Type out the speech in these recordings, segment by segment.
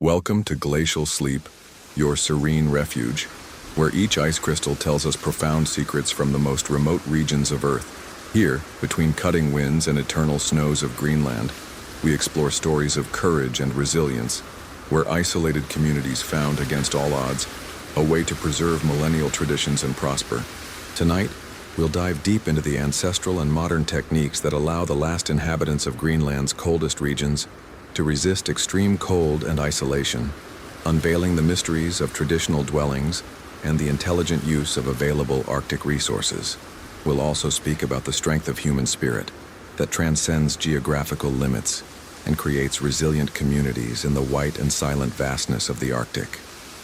Welcome to Glacial Sleep, your serene refuge, where each ice crystal tells us profound secrets from the most remote regions of Earth. Here, between cutting winds and eternal snows of Greenland, we explore stories of courage and resilience, where isolated communities found against all odds a way to preserve millennial traditions and prosper. Tonight, we'll dive deep into the ancestral and modern techniques that allow the last inhabitants of Greenland's coldest regions to resist extreme cold and isolation, unveiling the mysteries of traditional dwellings and the intelligent use of available Arctic resources. We'll also speak about the strength of human spirit that transcends geographical limits and creates resilient communities in the white and silent vastness of the Arctic.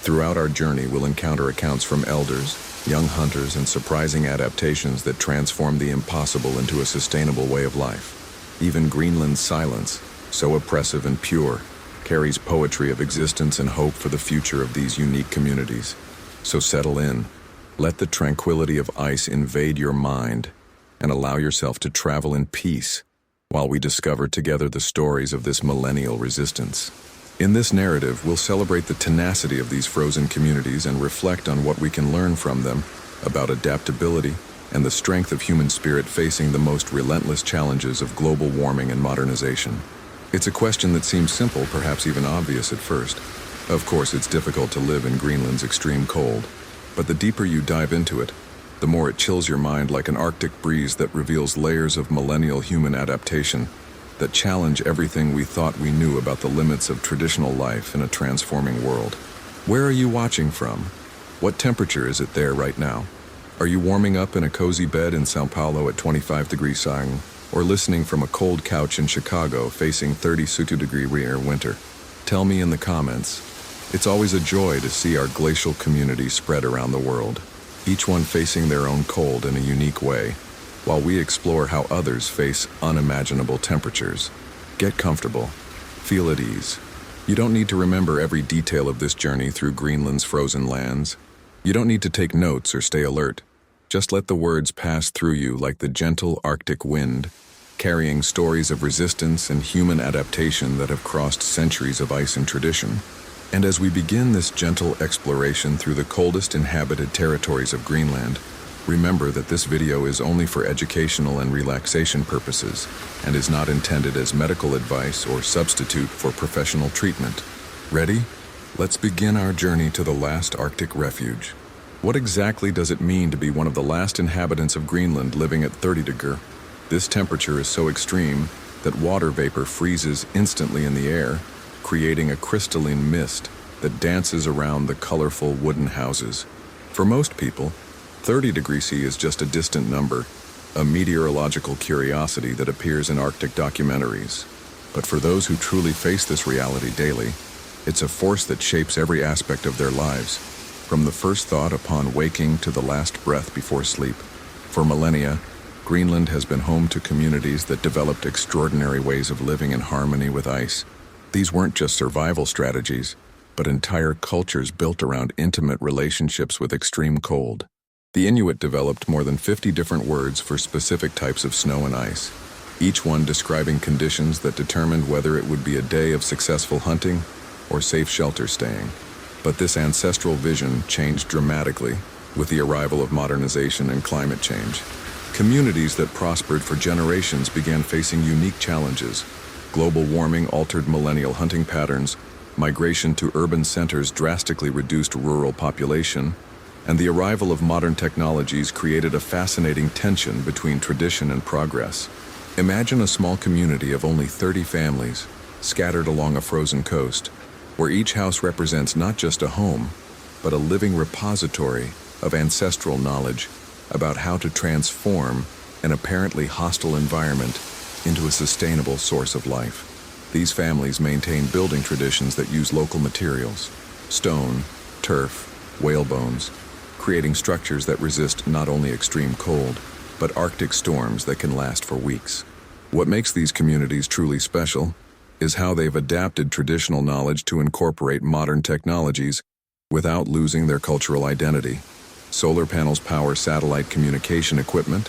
Throughout our journey, we'll encounter accounts from elders, young hunters, and surprising adaptations that transform the impossible into a sustainable way of life. Even Greenland's silence, so oppressive and pure, carries poetry of existence and hope for the future of these unique communities. So settle in, let the tranquility of ice invade your mind, and allow yourself to travel in peace while we discover together the stories of this millennial resistance. In this narrative, we'll celebrate the tenacity of these frozen communities and reflect on what we can learn from them about adaptability and the strength of human spirit facing the most relentless challenges of global warming and modernization. It's a question that seems simple, perhaps even obvious at first. Of course, it's difficult to live in Greenland's extreme cold, but the deeper you dive into it, the more it chills your mind like an Arctic breeze that reveals layers of millennial human adaptation that challenge everything we thought we knew about the limits of traditional life in a transforming world. Where are you watching from? What temperature is it there right now? Are you warming up in a cozy bed in Sao Paulo at 25 degrees Celsius? Or listening from a cold couch in Chicago facing 32-degree rear winter? Tell me in the comments. It's always a joy to see our glacial community spread around the world, each one facing their own cold in a unique way, while we explore how others face unimaginable temperatures. Get comfortable. Feel at ease. You don't need to remember every detail of this journey through Greenland's frozen lands. You don't need to take notes or stay alert. Just let the words pass through you like the gentle Arctic wind, carrying stories of resistance and human adaptation that have crossed centuries of ice and tradition. And as we begin this gentle exploration through the coldest inhabited territories of Greenland, remember that this video is only for educational and relaxation purposes and is not intended as medical advice or substitute for professional treatment. Ready? Let's begin our journey to the last Arctic refuge. What exactly does it mean to be one of the last inhabitants of Greenland living at 30 degrees? This temperature is so extreme that water vapor freezes instantly in the air, creating a crystalline mist that dances around the colorful wooden houses. For most people, 30 degrees C is just a distant number, a meteorological curiosity that appears in Arctic documentaries. But for those who truly face this reality daily, it's a force that shapes every aspect of their lives, from the first thought upon waking to the last breath before sleep. For millennia, Greenland has been home to communities that developed extraordinary ways of living in harmony with ice. These weren't just survival strategies, but entire cultures built around intimate relationships with extreme cold. The Inuit developed more than 50 different words for specific types of snow and ice, each one describing conditions that determined whether it would be a day of successful hunting or safe shelter staying. But this ancestral vision changed dramatically with the arrival of modernization and climate change. Communities that prospered for generations began facing unique challenges. Global warming altered millennial hunting patterns, migration to urban centers drastically reduced rural population, and the arrival of modern technologies created a fascinating tension between tradition and progress. Imagine a small community of only 30 families, scattered along a frozen coast, where each house represents not just a home, but a living repository of ancestral knowledge about how to transform an apparently hostile environment into a sustainable source of life. These families maintain building traditions that use local materials, stone, turf, whale bones, creating structures that resist not only extreme cold, but Arctic storms that can last for weeks. What makes these communities truly special is how they've adapted traditional knowledge to incorporate modern technologies without losing their cultural identity. Solar panels power satellite communication equipment,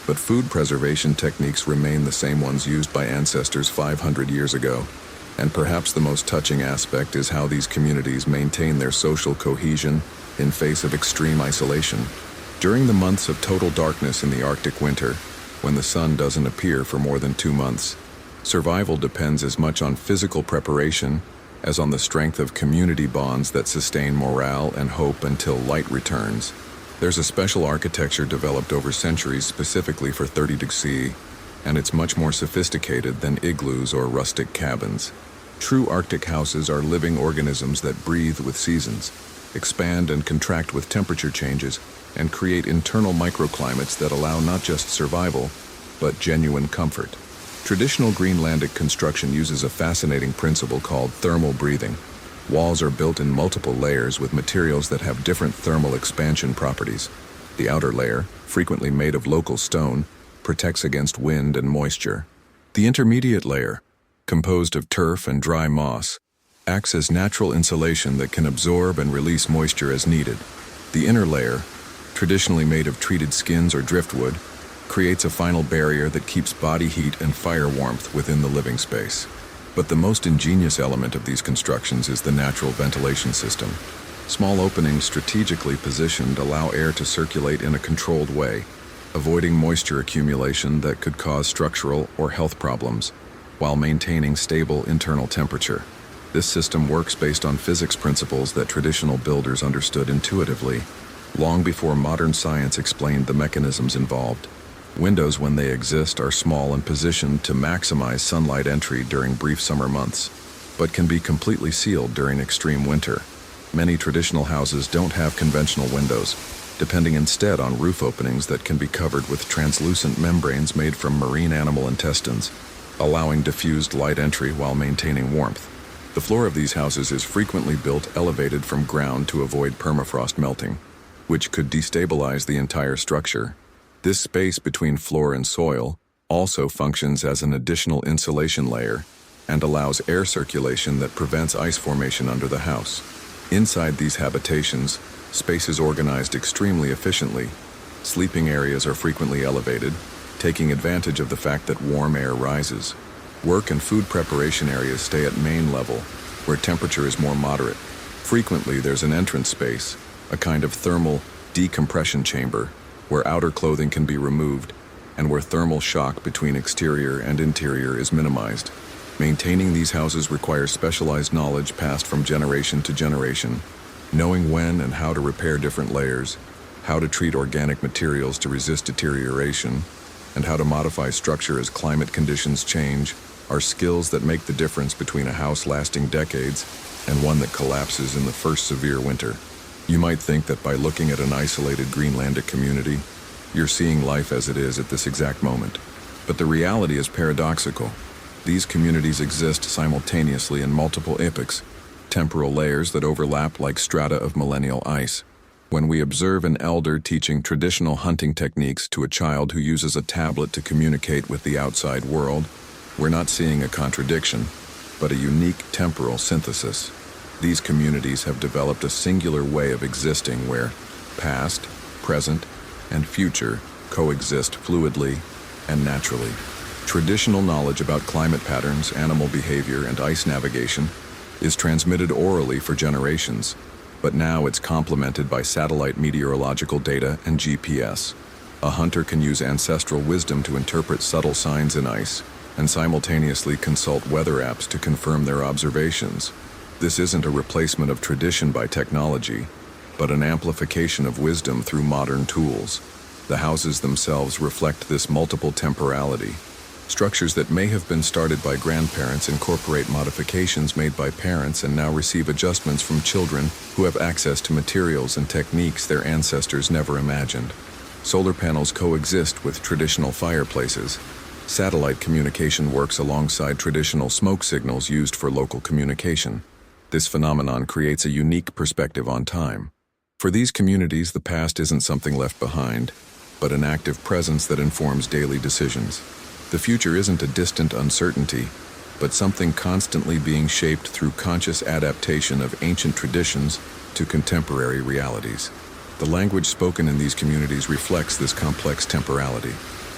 but food preservation techniques remain the same ones used by ancestors 500 years ago. And perhaps the most touching aspect is how these communities maintain their social cohesion in face of extreme isolation. During the months of total darkness in the Arctic winter, when the sun doesn't appear for more than 2 months, survival depends as much on physical preparation as on the strength of community bonds that sustain morale and hope until light returns. There's a special architecture developed over centuries specifically for 30°C, and it's much more sophisticated than igloos or rustic cabins. True Arctic houses are living organisms that breathe with seasons, expand and contract with temperature changes, and create internal microclimates that allow not just survival, but genuine comfort. Traditional Greenlandic construction uses a fascinating principle called thermal breathing. Walls are built in multiple layers with materials that have different thermal expansion properties. The outer layer, frequently made of local stone, protects against wind and moisture. The intermediate layer, composed of turf and dry moss, acts as natural insulation that can absorb and release moisture as needed. The inner layer, traditionally made of treated skins or driftwood, creates a final barrier that keeps body heat and fire warmth within the living space. But the most ingenious element of these constructions is the natural ventilation system. Small openings strategically positioned allow air to circulate in a controlled way, avoiding moisture accumulation that could cause structural or health problems, while maintaining stable internal temperature. This system works based on physics principles that traditional builders understood intuitively, long before modern science explained the mechanisms involved. Windows, when they exist, are small and positioned to maximize sunlight entry during brief summer months, but can be completely sealed during extreme winter. Many traditional houses don't have conventional windows, depending instead on roof openings that can be covered with translucent membranes made from marine animal intestines, allowing diffused light entry while maintaining warmth. The floor of these houses is frequently built elevated from ground to avoid permafrost melting, which could destabilize the entire structure. This space between floor and soil also functions as an additional insulation layer and allows air circulation that prevents ice formation under the house. Inside these habitations, space is organized extremely efficiently. Sleeping areas are frequently elevated, taking advantage of the fact that warm air rises. Work and food preparation areas stay at main level, where temperature is more moderate. Frequently, there's an entrance space, a kind of thermal decompression chamber, where outer clothing can be removed and where thermal shock between exterior and interior is minimized. Maintaining these houses requires specialized knowledge passed from generation to generation, knowing when and how to repair different layers, how to treat organic materials to resist deterioration, and how to modify structure as climate conditions change are skills that make the difference between a house lasting decades and one that collapses in the first severe winter. You might think that by looking at an isolated Greenlandic community, you're seeing life as it is at this exact moment. But the reality is paradoxical. These communities exist simultaneously in multiple epochs, temporal layers that overlap like strata of millennial ice. When we observe an elder teaching traditional hunting techniques to a child who uses a tablet to communicate with the outside world, we're not seeing a contradiction, but a unique temporal synthesis. These communities have developed a singular way of existing where past, present, and future coexist fluidly and naturally. Traditional knowledge about climate patterns, animal behavior, and ice navigation is transmitted orally for generations, but now it's complemented by satellite meteorological data and GPS. A hunter can use ancestral wisdom to interpret subtle signs in ice and simultaneously consult weather apps to confirm their observations. This isn't a replacement of tradition by technology, but an amplification of wisdom through modern tools. The houses themselves reflect this multiple temporality. Structures that may have been started by grandparents incorporate modifications made by parents and now receive adjustments from children who have access to materials and techniques their ancestors never imagined. Solar panels coexist with traditional fireplaces. Satellite communication works alongside traditional smoke signals used for local communication. This phenomenon creates a unique perspective on time. For these communities, the past isn't something left behind, but an active presence that informs daily decisions. The future isn't a distant uncertainty, but something constantly being shaped through conscious adaptation of ancient traditions to contemporary realities. The language spoken in these communities reflects this complex temporality.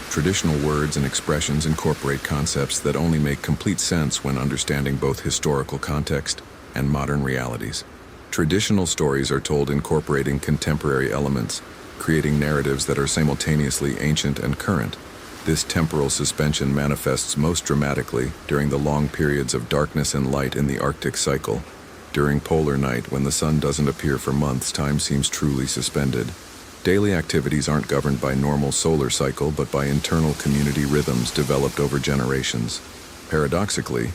Traditional words and expressions incorporate concepts that only make complete sense when understanding both historical context and modern realities. Traditional stories are told incorporating contemporary elements, creating narratives that are simultaneously ancient and current. This temporal suspension manifests most dramatically during the long periods of darkness and light in the Arctic cycle. During polar night, when the sun doesn't appear for months, time seems truly suspended. Daily activities aren't governed by normal solar cycle, but by internal community rhythms developed over generations. Paradoxically,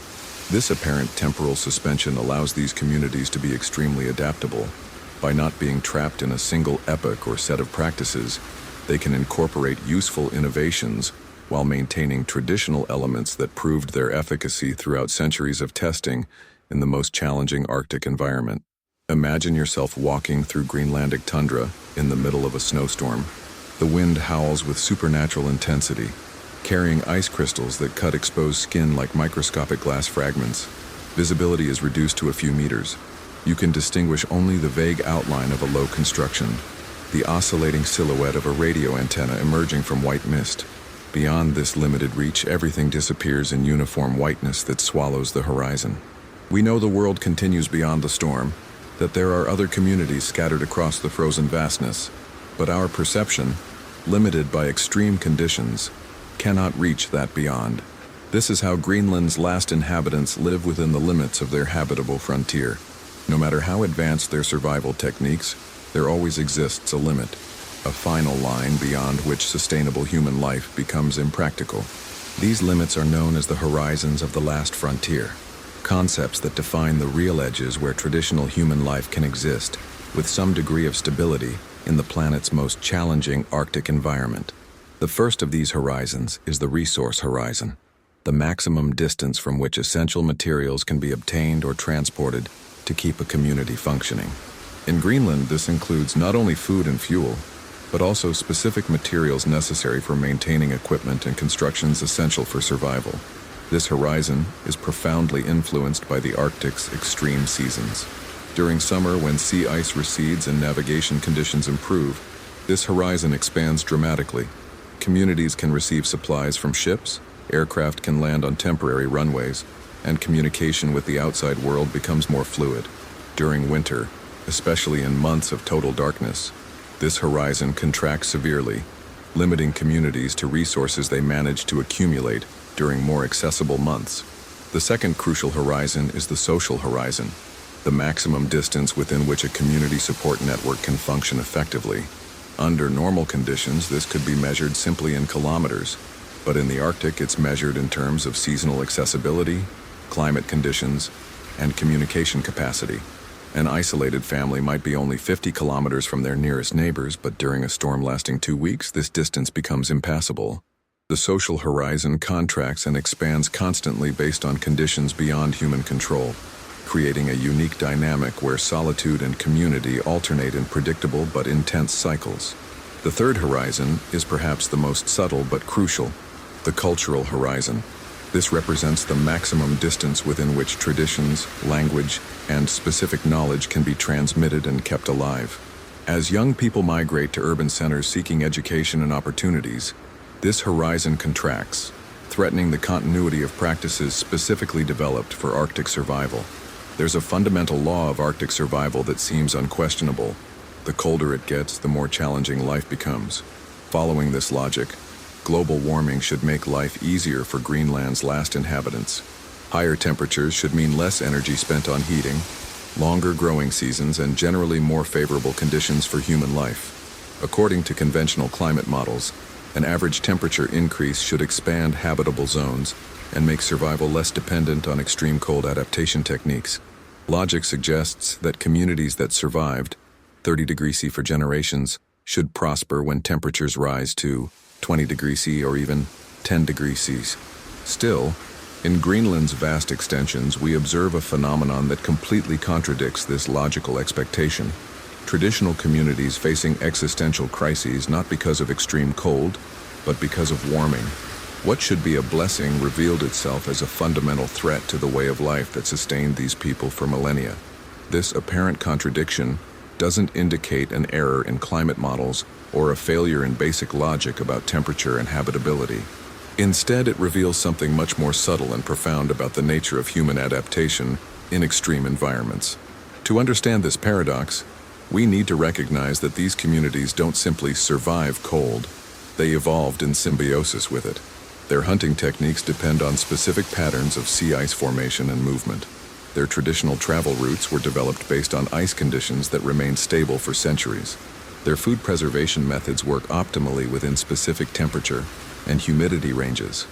this apparent temporal suspension allows these communities to be extremely adaptable. By not being trapped in a single epoch or set of practices, they can incorporate useful innovations while maintaining traditional elements that proved their efficacy throughout centuries of testing in the most challenging Arctic environment. Imagine yourself walking through Greenlandic tundra in the middle of a snowstorm. The wind howls with supernatural intensity, carrying ice crystals that cut exposed skin like microscopic glass fragments. Visibility is reduced to a few meters. You can distinguish only the vague outline of a low construction, the oscillating silhouette of a radio antenna emerging from white mist. Beyond this limited reach, everything disappears in uniform whiteness that swallows the horizon. We know the world continues beyond the storm, that there are other communities scattered across the frozen vastness, but our perception, limited by extreme conditions, cannot reach that beyond. This is how Greenland's last inhabitants live within the limits of their habitable frontier. No matter how advanced their survival techniques, there always exists a limit, a final line beyond which sustainable human life becomes impractical. These limits are known as the horizons of the last frontier, concepts that define the real edges where traditional human life can exist, with some degree of stability, in the planet's most challenging Arctic environment. The first of these horizons is the resource horizon, the maximum distance from which essential materials can be obtained or transported to keep a community functioning. In Greenland, this includes not only food and fuel, but also specific materials necessary for maintaining equipment and constructions essential for survival. This horizon is profoundly influenced by the Arctic's extreme seasons. During summer, when sea ice recedes and navigation conditions improve, this horizon expands dramatically. Communities can receive supplies from ships, aircraft can land on temporary runways, and communication with the outside world becomes more fluid. During winter, especially in months of total darkness, this horizon contracts severely, limiting communities to resources they manage to accumulate during more accessible months. The second crucial horizon is the social horizon, the maximum distance within which a community support network can function effectively. Under normal conditions, this could be measured simply in kilometers, but in the Arctic it's measured in terms of seasonal accessibility, climate conditions, and communication capacity. An isolated family might be only 50 kilometers from their nearest neighbors, but during a storm lasting 2 weeks, this distance becomes impassable. The social horizon contracts and expands constantly based on conditions beyond human control, creating a unique dynamic where solitude and community alternate in predictable but intense cycles. The third horizon is perhaps the most subtle but crucial, the cultural horizon. This represents the maximum distance within which traditions, language, and specific knowledge can be transmitted and kept alive. As young people migrate to urban centers seeking education and opportunities, this horizon contracts, threatening the continuity of practices specifically developed for Arctic survival. There's a fundamental law of Arctic survival that seems unquestionable. The colder it gets, the more challenging life becomes. Following this logic, global warming should make life easier for Greenland's last inhabitants. Higher temperatures should mean less energy spent on heating, longer growing seasons, and generally more favorable conditions for human life. According to conventional climate models, an average temperature increase should expand habitable zones and make survival less dependent on extreme cold adaptation techniques. Logic suggests that communities that survived 30 degrees C for generations should prosper when temperatures rise to 20 degrees C or even 10 degrees C. Still, in Greenland's vast extensions, we observe a phenomenon that completely contradicts this logical expectation. Traditional communities facing existential crises not because of extreme cold, but because of warming. What should be a blessing revealed itself as a fundamental threat to the way of life that sustained these people for millennia. This apparent contradiction doesn't indicate an error in climate models or a failure in basic logic about temperature and habitability. Instead, it reveals something much more subtle and profound about the nature of human adaptation in extreme environments. To understand this paradox, we need to recognize that these communities don't simply survive cold, they evolved in symbiosis with it. Their hunting techniques depend on specific patterns of sea ice formation and movement. Their traditional travel routes were developed based on ice conditions that remained stable for centuries. Their food preservation methods work optimally within specific temperature and humidity ranges.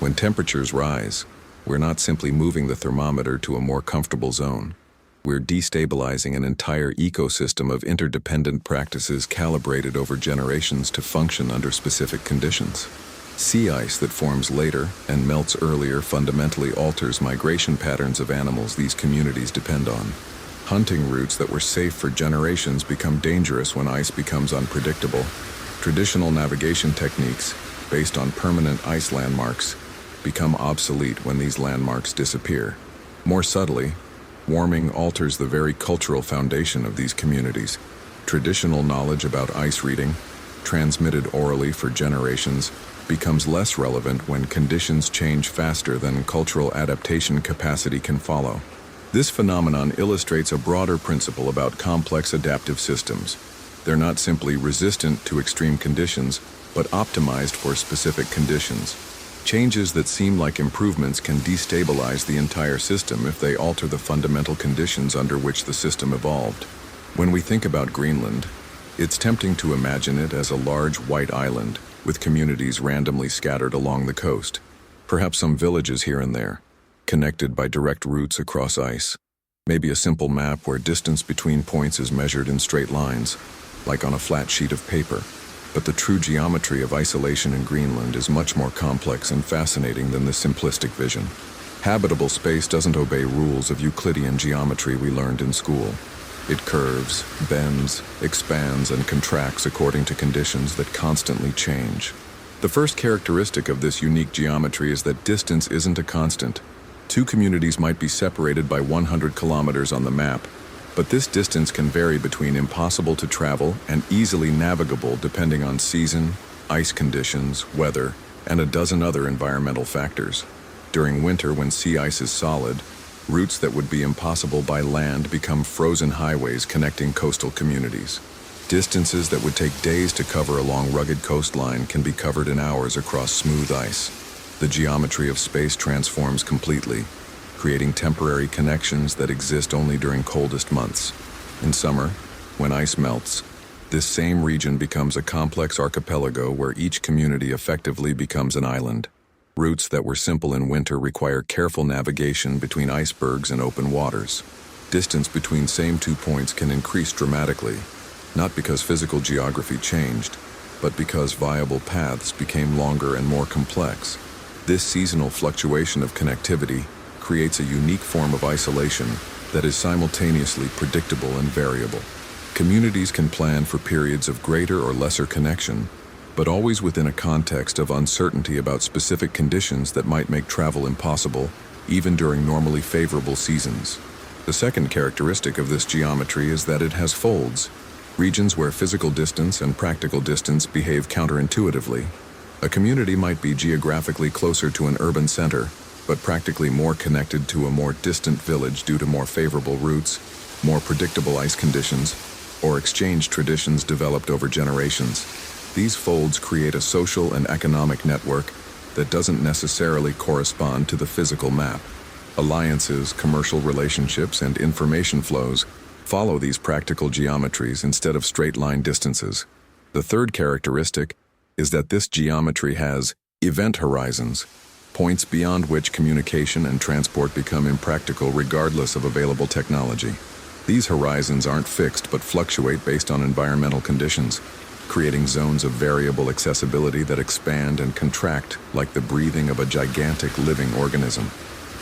When temperatures rise, we're not simply moving the thermometer to a more comfortable zone. We're destabilizing an entire ecosystem of interdependent practices calibrated over generations to function under specific conditions. Sea ice that forms later and melts earlier fundamentally alters migration patterns of animals these communities depend on. Hunting routes that were safe for generations become dangerous when ice becomes unpredictable. Traditional navigation techniques, based on permanent ice landmarks, become obsolete when these landmarks disappear. More subtly, warming alters the very cultural foundation of these communities. Traditional knowledge about ice reading, transmitted orally for generations, becomes less relevant when conditions change faster than cultural adaptation capacity can follow. This phenomenon illustrates a broader principle about complex adaptive systems. They're not simply resistant to extreme conditions, but optimized for specific conditions. Changes that seem like improvements can destabilize the entire system if they alter the fundamental conditions under which the system evolved. When we think about Greenland, it's tempting to imagine it as a large white island with communities randomly scattered along the coast, perhaps some villages here and there, connected by direct routes across ice. Maybe a simple map where distance between points is measured in straight lines, like on a flat sheet of paper. But the true geometry of isolation in Greenland is much more complex and fascinating than this simplistic vision. Habitable space doesn't obey rules of Euclidean geometry we learned in school. It curves, bends, expands, and contracts according to conditions that constantly change. The first characteristic of this unique geometry is that distance isn't a constant. Two communities might be separated by 100 kilometers on the map, but this distance can vary between impossible to travel and easily navigable depending on season, ice conditions, weather, and a dozen other environmental factors. During winter, when sea ice is solid, routes that would be impossible by land become frozen highways connecting coastal communities. Distances that would take days to cover along rugged coastline can be covered in hours across smooth ice. The geometry of space transforms completely, creating temporary connections that exist only during coldest months. In summer, when ice melts, this same region becomes a complex archipelago where each community effectively becomes an island. Routes that were simple in winter require careful navigation between icebergs and open waters. Distance between same 2 points can increase dramatically, not because physical geography changed, but because viable paths became longer and more complex. This seasonal fluctuation of connectivity creates a unique form of isolation that is simultaneously predictable and variable. Communities can plan for periods of greater or lesser connection, but always within a context of uncertainty about specific conditions that might make travel impossible, even during normally favorable seasons. The second characteristic of this geometry is that it has folds, regions where physical distance and practical distance behave counterintuitively. A community might be geographically closer to an urban center, but practically more connected to a more distant village due to more favorable routes, more predictable ice conditions, or exchange traditions developed over generations. These folds create a social and economic network that doesn't necessarily correspond to the physical map. Alliances, commercial relationships, and information flows follow these practical geometries instead of straight-line distances. The third characteristic is that this geometry has event horizons, points beyond which communication and transport become impractical regardless of available technology. These horizons aren't fixed but fluctuate based on environmental conditions, creating zones of variable accessibility that expand and contract like the breathing of a gigantic living organism.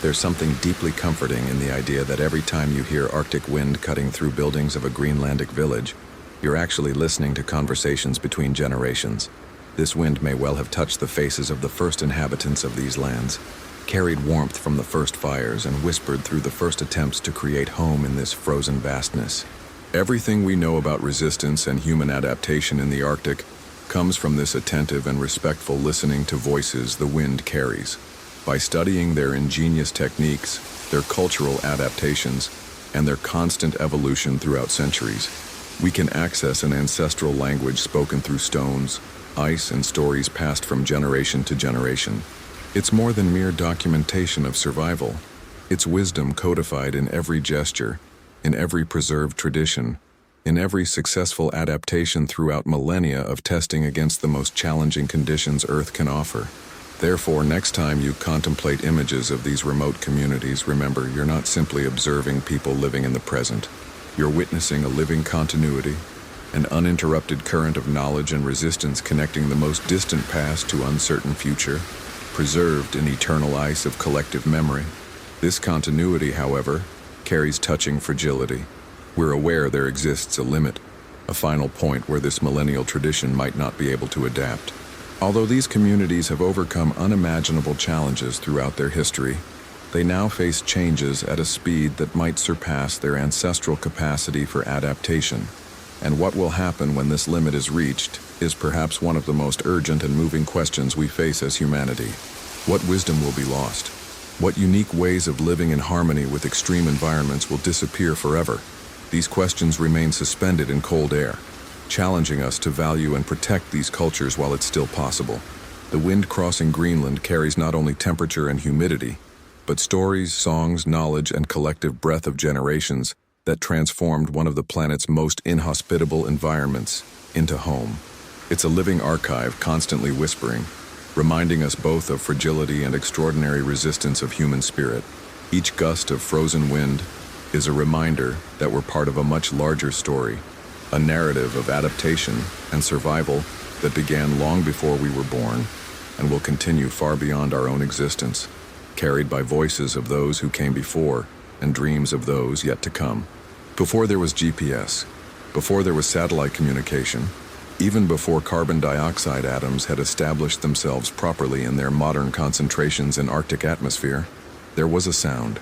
There's something deeply comforting in the idea that every time you hear Arctic wind cutting through buildings of a Greenlandic village, you're actually listening to conversations between generations. This wind may well have touched the faces of the first inhabitants of these lands, carried warmth from the first fires, and whispered through the first attempts to create home in this frozen vastness. Everything we know about resistance and human adaptation in the Arctic comes from this attentive and respectful listening to voices the wind carries. By studying their ingenious techniques, their cultural adaptations, and their constant evolution throughout centuries, we can access an ancestral language spoken through stones, ice, and stories passed from generation to generation. It's more than mere documentation of survival. It's wisdom codified in every gesture, in every preserved tradition, in every successful adaptation throughout millennia of testing against the most challenging conditions Earth can offer. Therefore, next time you contemplate images of these remote communities, remember, you're not simply observing people living in the present. You're witnessing a living continuity, an uninterrupted current of knowledge and resistance connecting the most distant past to uncertain future, preserved in eternal ice of collective memory. This continuity, however, carries touching fragility. We're aware there exists a limit, a final point where this millennial tradition might not be able to adapt. Although these communities have overcome unimaginable challenges throughout their history, they now face changes at a speed that might surpass their ancestral capacity for adaptation. And what will happen when this limit is reached is perhaps one of the most urgent and moving questions we face as humanity. What wisdom will be lost? What unique ways of living in harmony with extreme environments will disappear forever? These questions remain suspended in cold air, challenging us to value and protect these cultures while it's still possible. The wind crossing Greenland carries not only temperature and humidity, but stories, songs, knowledge, and collective breath of generations that transformed one of the planet's most inhospitable environments into home. It's a living archive constantly whispering, reminding us both of fragility and extraordinary resistance of human spirit. Each gust of frozen wind is a reminder that we're part of a much larger story, a narrative of adaptation and survival that began long before we were born and will continue far beyond our own existence, carried by voices of those who came before and dreams of those yet to come. Before there was GPS, before there was satellite communication, even before carbon dioxide atoms had established themselves properly in their modern concentrations in Arctic atmosphere, there was a sound,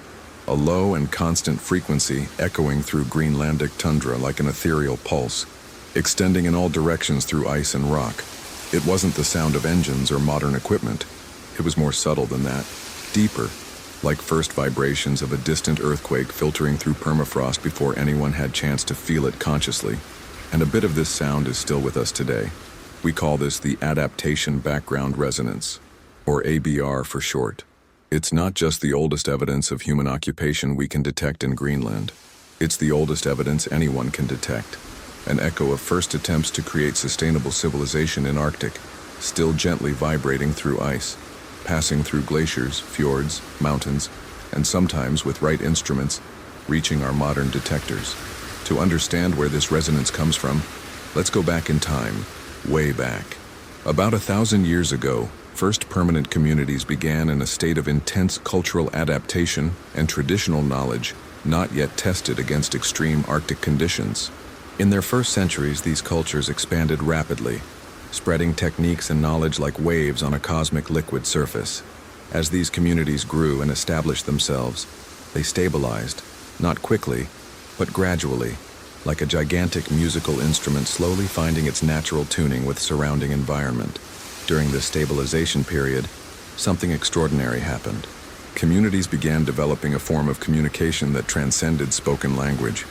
a low and constant frequency echoing through Greenlandic tundra like an ethereal pulse, extending in all directions through ice and rock. It wasn't the sound of engines or modern equipment. It was more subtle than that, deeper, like first vibrations of a distant earthquake filtering through permafrost before anyone had chance to feel it consciously. And a bit of this sound is still with us today. We call this the adaptation background resonance, or ABR for short. It's not just the oldest evidence of human occupation we can detect in Greenland. It's the oldest evidence anyone can detect. An echo of first attempts to create sustainable civilization in Arctic, still gently vibrating through ice, passing through glaciers, fjords, mountains, and sometimes with right instruments, reaching our modern detectors. To understand where this resonance comes from, let's go back in time, way back. About 1,000 years ago, first permanent communities began in a state of intense cultural adaptation and traditional knowledge not yet tested against extreme Arctic conditions. In their first centuries, these cultures expanded rapidly, spreading techniques and knowledge like waves on a cosmic liquid surface. As these communities grew and established themselves, they stabilized, not quickly, but gradually, like a gigantic musical instrument slowly finding its natural tuning with surrounding environment. During this stabilization period, something extraordinary happened. Communities began developing a form of communication that transcended spoken language,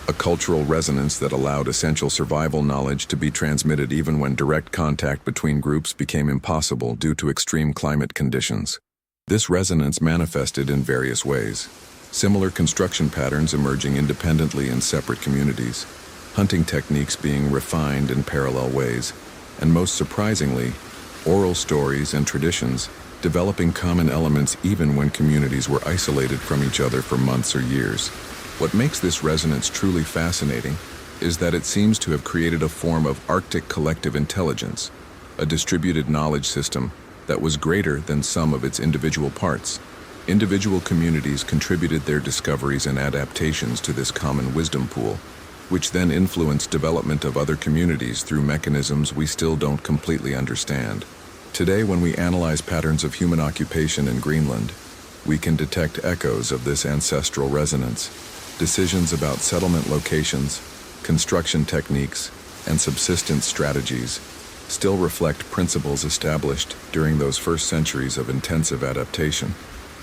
a cultural resonance that allowed essential survival knowledge to be transmitted even when direct contact between groups became impossible due to extreme climate conditions. This resonance manifested in various ways. Similar construction patterns emerging independently in separate communities, hunting techniques being refined in parallel ways, and most surprisingly, oral stories and traditions developing common elements even when communities were isolated from each other for months or years. What makes this resonance truly fascinating is that it seems to have created a form of Arctic collective intelligence, a distributed knowledge system that was greater than some of its individual parts. Individual communities contributed their discoveries and adaptations to this common wisdom pool, which then influenced development of other communities through mechanisms we still don't completely understand. Today, when we analyze patterns of human occupation in Greenland, we can detect echoes of this ancestral resonance. Decisions about settlement locations, construction techniques, and subsistence strategies still reflect principles established during those first centuries of intensive adaptation.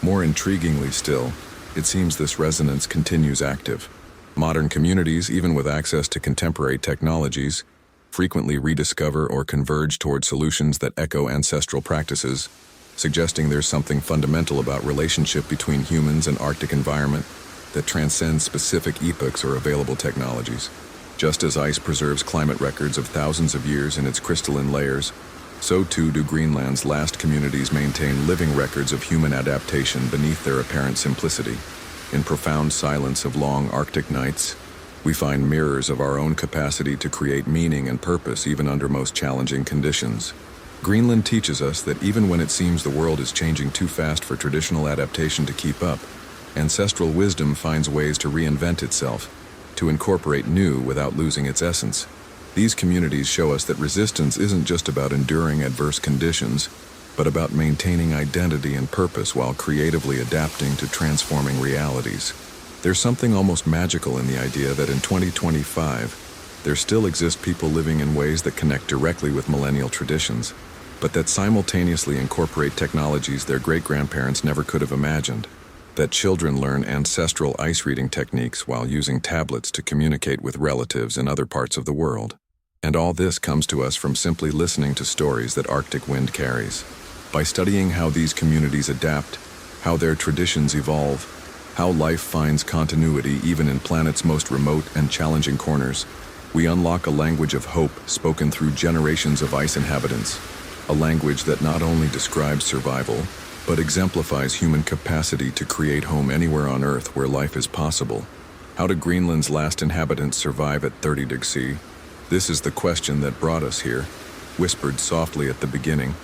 More intriguingly still, it seems this resonance continues active. Modern communities, even with access to contemporary technologies, frequently rediscover or converge toward solutions that echo ancestral practices, suggesting there's something fundamental about relationship between humans and Arctic environment that transcends specific epochs or available technologies. Just as ice preserves climate records of thousands of years in its crystalline layers, so too do Greenland's last communities maintain living records of human adaptation beneath their apparent simplicity. In profound silence of long Arctic nights, we find mirrors of our own capacity to create meaning and purpose even under most challenging conditions. Greenland teaches us that even when it seems the world is changing too fast for traditional adaptation to keep up, ancestral wisdom finds ways to reinvent itself, to incorporate new without losing its essence. These communities show us that resistance isn't just about enduring adverse conditions, but about maintaining identity and purpose while creatively adapting to transforming realities. There's something almost magical in the idea that in 2025, there still exist people living in ways that connect directly with millennial traditions, but that simultaneously incorporate technologies their great-grandparents never could have imagined. That children learn ancestral ice reading techniques while using tablets to communicate with relatives in other parts of the world. And all this comes to us from simply listening to stories that Arctic wind carries. By studying how these communities adapt, how their traditions evolve, how life finds continuity even in planet's most remote and challenging corners, we unlock a language of hope spoken through generations of ice inhabitants, a language that not only describes survival, but exemplifies human capacity to create home anywhere on Earth where life is possible. How do Greenland's last inhabitants survive at 30 degrees C? This is the question that brought us here, whispered softly at the beginning,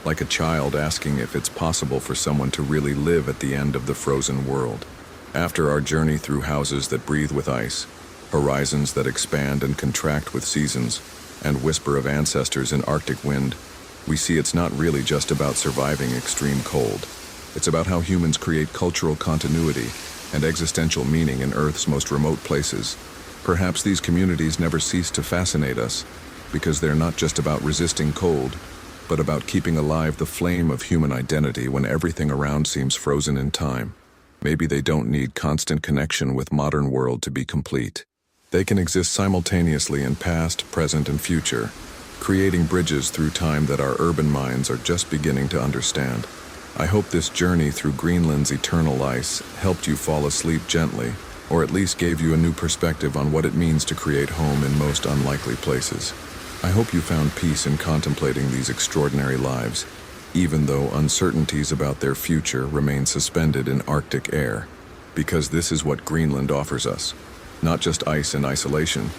like a child asking if it's possible for someone to really live at the end of the frozen world. After our journey through houses that breathe with ice, horizons that expand and contract with seasons, and whisper of ancestors in Arctic wind, we see it's not really just about surviving extreme cold. It's about how humans create cultural continuity and existential meaning in Earth's most remote places. Perhaps these communities never cease to fascinate us, because they're not just about resisting cold, but about keeping alive the flame of human identity when everything around seems frozen in time. Maybe they don't need constant connection with modern world to be complete. They can exist simultaneously in past, present, and future, creating bridges through time that our urban minds are just beginning to understand. I hope this journey through Greenland's eternal ice helped you fall asleep gently, or at least gave you a new perspective on what it means to create home in most unlikely places. I hope you found peace in contemplating these extraordinary lives, even though uncertainties about their future remain suspended in Arctic air, because this is what Greenland offers us. Not just ice and isolation,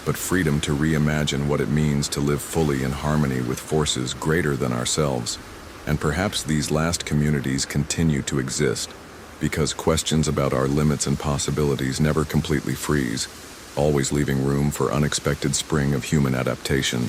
but freedom to reimagine what it means to live fully in harmony with forces greater than ourselves. And perhaps these last communities continue to exist, because questions about our limits and possibilities never completely freeze, always leaving room for unexpected spring of human adaptation.